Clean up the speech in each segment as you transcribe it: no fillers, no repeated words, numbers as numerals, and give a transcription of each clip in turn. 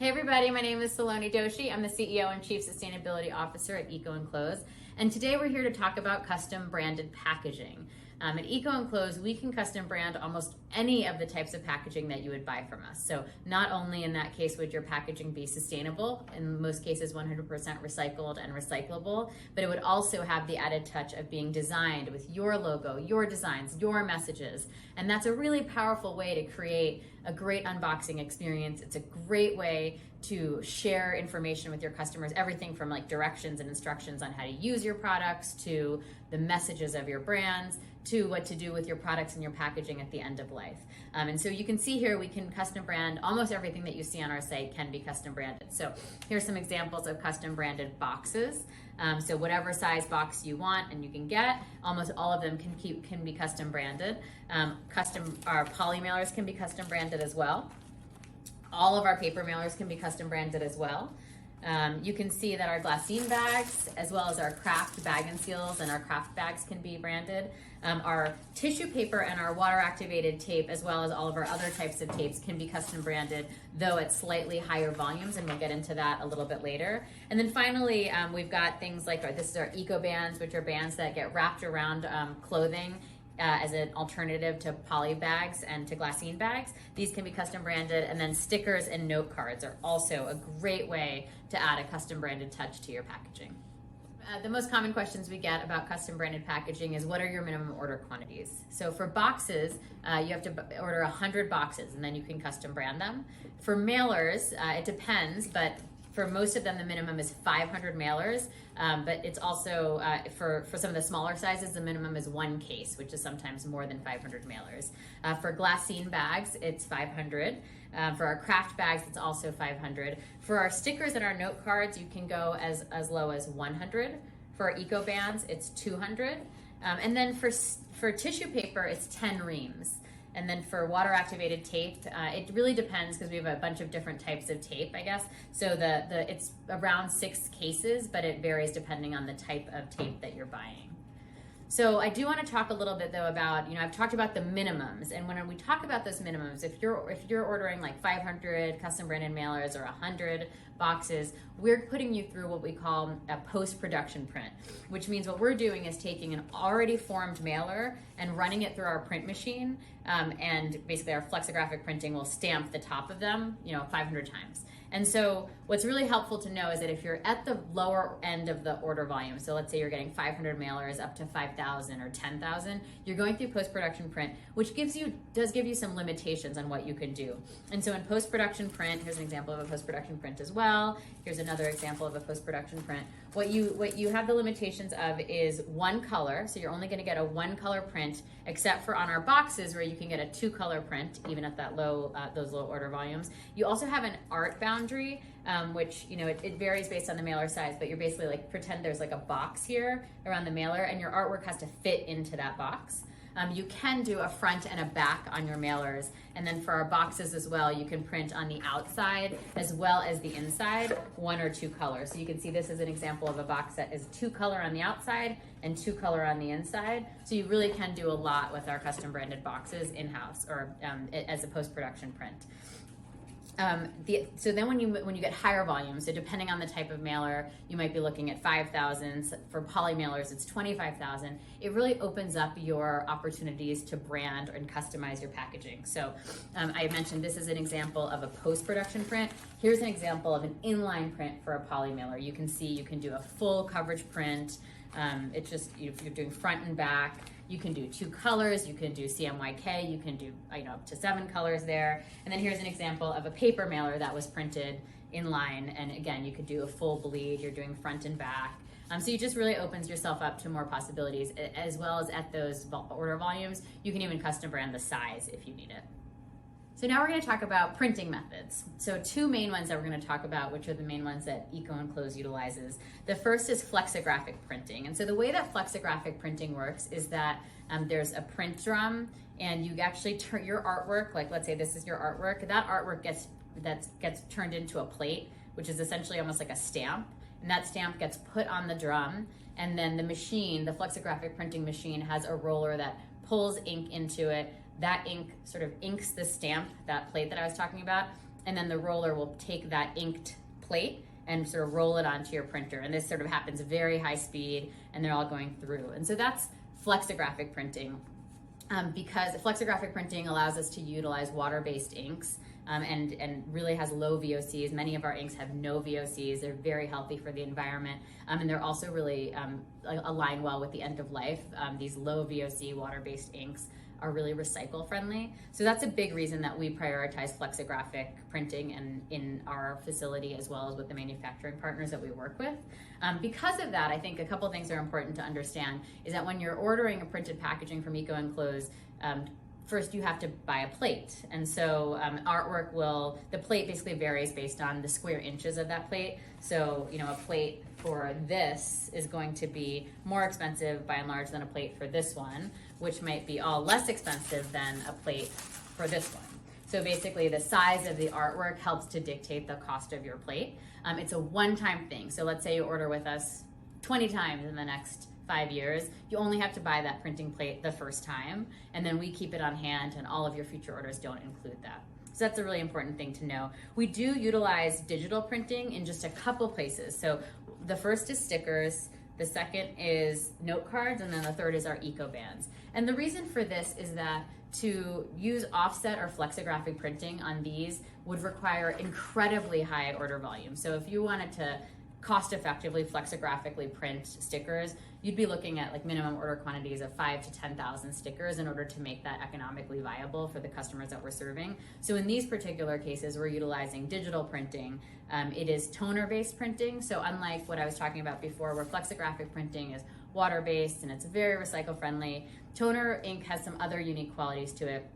Hey everybody, my name is Saloni Doshi. I'm the CEO and Chief Sustainability Officer at Eco Enclose, and today we're here to talk about custom branded packaging. At Eco Enclose, we can custom brand almost any of the types of packaging that you would buy from us. So not only in that case would your packaging be sustainable, in most cases 100% recycled and recyclable, but it would also have the added touch of being designed with your logo, your designs, your messages. And that's a really powerful way to create a great unboxing experience. It's a great way to share information with your customers, everything from like directions and instructions on how to use your products to the messages of your brands to what to do with your products and your packaging at the end of life. And so you can see here we can custom brand almost everything that you see on our site can be custom branded. So here's some examples of custom branded boxes. So whatever size box you want and you can get, almost all of them can be custom branded. Our poly mailers can be custom branded as well. All of our paper mailers can be custom branded as well. You can see that our glassine bags, as well as our craft bag and seals and our craft bags can be branded. Our tissue paper and our water activated tape, as well as all of our other types of tapes, can be custom branded, though at slightly higher volumes, and we'll get into that a little bit later. And then finally, we've got things like this is our eco bands, which are bands that get wrapped around clothing as an alternative to poly bags and to glassine bags. These can be custom branded, and then stickers and note cards are also a great way to add a custom branded touch to your packaging. The most common questions we get about custom branded packaging is what are your minimum order quantities? So for boxes, you have to order 100 boxes and then you can custom brand them. For mailers, it depends, but for most of them, the minimum is 500 mailers, but it's also, for some of the smaller sizes, the minimum is 1 case, which is sometimes more than 500 mailers. For glassine bags, it's 500. For our craft bags, it's also 500. For our stickers and our note cards, you can go as low as 100. For our eco bands, it's 200. And then for tissue paper, it's 10 reams. And then for water activated tape, it really depends because we have a bunch of different types of tape, I guess. So it's around 6 cases, but it varies depending on the type of tape that you're buying. So I do want to talk a little bit though about, I've talked about the minimums, and when we talk about those minimums, if you're ordering like 500 custom branded mailers or 100 boxes, we're putting you through what we call a post-production print, which means what we're doing is taking an already formed mailer and running it through our print machine, and basically our flexographic printing will stamp the top of them, 500 times. And so what's really helpful to know is that if you're at the lower end of the order volume, so let's say you're getting 500 mailers up to 5,000 or 10,000, you're going through post-production print, which does give you some limitations on what you can do. And so in post-production print, here's an example of a post-production print as well. Here's another example of a post-production print. What you have the limitations of is 1 color, so you're only gonna get a 1 color print, except for on our boxes where you can get a 2 color print, even at that those low order volumes. You also have an art boundary, which it varies based on the mailer size, but you're basically like, pretend there's like a box here around the mailer and your artwork has to fit into that box. You can do a front and a back on your mailers, and then for our boxes as well, you can print on the outside as well as the inside, 1 or 2 colors. So you can see this is an example of a box that is 2 color on the outside and 2 color on the inside. So you really can do a lot with our custom branded boxes in-house or as a post-production print. So then when you get higher volumes, so depending on the type of mailer, you might be looking at 5,000. For poly mailers, it's 25,000. It really opens up your opportunities to brand and customize your packaging. So I mentioned this is an example of a post-production print. Here's an example of an inline print for a poly mailer. You can see you can do a full coverage print. It's just, if you're doing front and back, you can do 2 colors, you can do CMYK, you can do up to 7 colors there. And then here's an example of a paper mailer that was printed in line. And again, you could do a full bleed, you're doing front and back. So you just really opens yourself up to more possibilities, as well as at those order volumes, you can even custom brand the size if you need it. So now we're going to talk about printing methods. So 2 main ones that we're going to talk about, which are the main ones that Eco Enclose utilizes. The first is flexographic printing. And so the way that flexographic printing works is that there's a print drum, and you actually turn your artwork, like let's say this is your artwork, that artwork gets turned into a plate, which is essentially almost like a stamp. And that stamp gets put on the drum, and then the machine, the flexographic printing machine, has a roller that pulls ink into it. That ink sort of inks the stamp, that plate that I was talking about, and then the roller will take that inked plate and sort of roll it onto your printer. And this sort of happens very high speed, and they're all going through. And so that's flexographic printing. Because flexographic printing allows us to utilize water-based inks and really has low VOCs. Many of our inks have no VOCs. They're very healthy for the environment, and they're also really align well with the end of life. These low VOC water-based inks are really recycle friendly. So that's a big reason that we prioritize flexographic printing in our facility, as well as with the manufacturing partners that we work with. Because of that, I think a couple things are important to understand is that when you're ordering a printed packaging from Eco Enclose, first you have to buy a plate. And so the plate basically varies based on the square inches of that plate. So, a plate for this is going to be more expensive by and large than a plate for this one, which might be all less expensive than a plate for this one. So basically the size of the artwork helps to dictate the cost of your plate. It's a one-time thing. So let's say you order with us 20 times in the next 5 years, you only have to buy that printing plate the first time, and then we keep it on hand, and all of your future orders don't include that. So that's a really important thing to know. We do utilize digital printing in just a couple places. So the first is stickers, the second is note cards, and then the third is our eco bands. And the reason for this is that to use offset or flexographic printing on these would require incredibly high order volume. So if you wanted to cost effectively flexigraphically print stickers, you'd be looking at like minimum order quantities of 5,000 to 10,000 stickers in order to make that economically viable for the customers that we're serving. So in these particular cases, we're utilizing digital printing. It is toner-based printing. So unlike what I was talking about before, where flexographic printing is water-based and it's very recycle friendly, toner ink has some other unique qualities to it.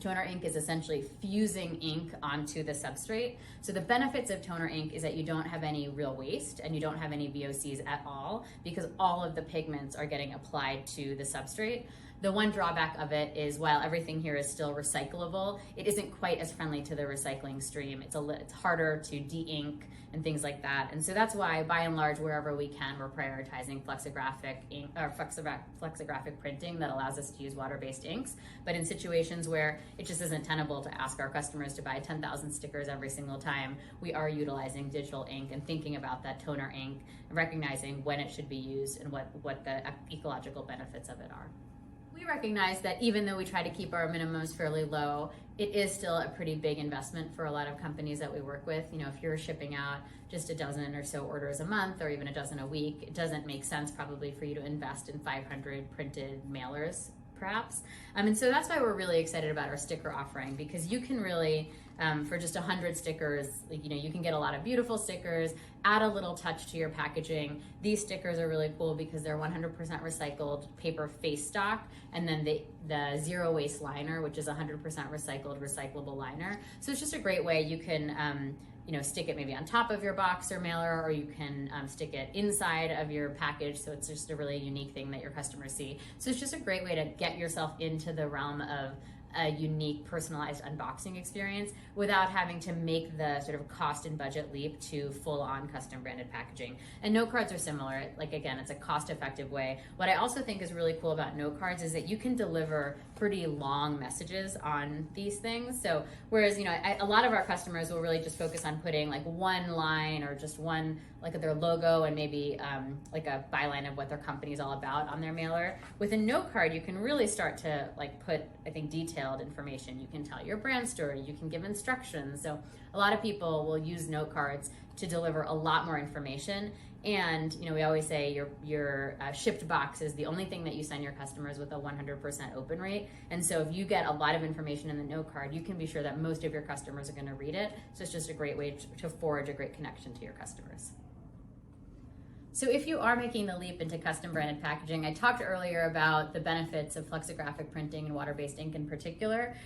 Toner ink is essentially fusing ink onto the substrate. So the benefits of toner ink is that you don't have any real waste and you don't have any VOCs at all, because all of the pigments are getting applied to the substrate. The one drawback of it is while everything here is still recyclable, it isn't quite as friendly to the recycling stream. It's harder to de-ink and things like that. And so that's why, by and large, wherever we can, we're prioritizing flexographic ink or flexographic printing that allows us to use water-based inks. But in situations where it just isn't tenable to ask our customers to buy 10,000 stickers every single time, we are utilizing digital ink and thinking about that toner ink, and recognizing when it should be used and what the ecological benefits of it are. We recognize that even though we try to keep our minimums fairly low, it is still a pretty big investment for a lot of companies that we work with. If you're shipping out just a dozen or so orders a month or even a dozen a week, it doesn't make sense probably for you to invest in 500 printed mailers perhaps. And so that's why we're really excited about our sticker offering, because you can really, for just 100 stickers, you can get a lot of beautiful stickers, add a little touch to your packaging. These stickers are really cool because they're 100% recycled paper face stock, and then the zero waste liner, which is 100% recyclable liner. So it's just a great way. You can stick it maybe on top of your box or mailer, or you can stick it inside of your package. So it's just a really unique thing that your customers see. So it's just a great way to get yourself into the realm of a unique personalized unboxing experience without having to make the sort of cost and budget leap to full-on custom branded packaging. And note cards are similar. Again, it's a cost-effective way. What I also think is really cool about note cards is that you can deliver pretty long messages on these things. So whereas, a lot of our customers will really just focus on putting like one line or just one, like their logo and maybe like a byline of what their company is all about on their mailer. With a note card, you can really start to put, I think, detailed information. You can tell your brand story, you can give instructions. So a lot of people will use note cards to deliver a lot more information. And we always say your shipped box is the only thing that you send your customers with a 100% open rate. And so if you get a lot of information in the note card, you can be sure that most of your customers are going to read it. So it's just a great way to forge a great connection to your customers. So if you are making the leap into custom branded packaging, I talked earlier about the benefits of flexographic printing and water-based ink in particular.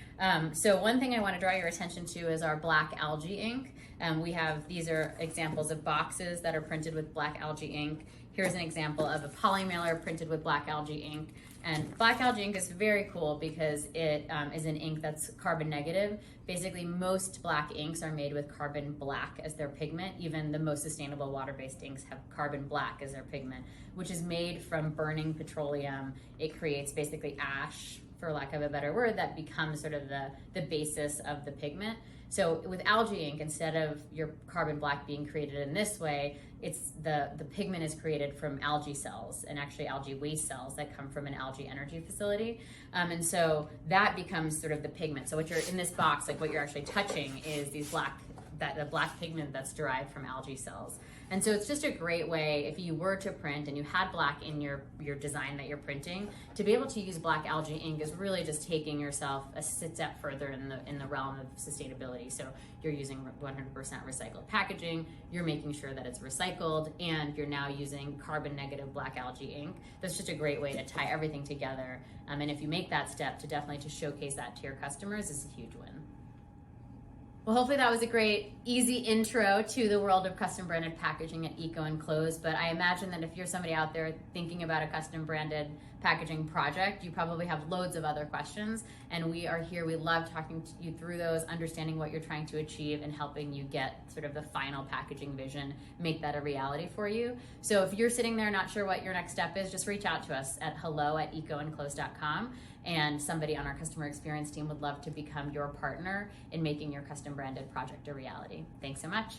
So one thing I want to draw your attention to is our black algae ink. These are examples of boxes that are printed with black algae ink. Here's an example of a poly mailer printed with black algae ink. And black algae ink is very cool because it is an ink that's carbon negative. Basically, most black inks are made with carbon black as their pigment. Even the most sustainable water-based inks have carbon black as their pigment, which is made from burning petroleum. It creates basically ash for lack of a better word, that becomes sort of the basis of the pigment. So with algae ink, instead of your carbon black being created in this way, it's the pigment is created from algae cells, and actually algae waste cells that come from an algae energy facility. And so that becomes sort of the pigment. So what you're in this box, like what you're actually touching is the black pigment that's derived from algae cells. And so it's just a great way, if you were to print and you had black in your design that you're printing, to be able to use black algae ink is really just taking yourself a step further in the realm of sustainability. So you're using 100% recycled packaging, you're making sure that it's recycled, and you're now using carbon negative black algae ink. That's just a great way to tie everything together. And if you make that step to showcase that to your customers, is a huge win. Well, hopefully that was a great, easy intro to the world of custom branded packaging at Eco Enclosed. But I imagine that if you're somebody out there thinking about a custom branded packaging project, you probably have loads of other questions. And we are here. We love talking to you through those, understanding what you're trying to achieve and helping you get sort of the final packaging vision, make that a reality for you. So if you're sitting there not sure what your next step is, just reach out to us at hello@ecoenclosed.com. And somebody on our customer experience team would love to become your partner in making your custom branded project a reality. Thanks so much.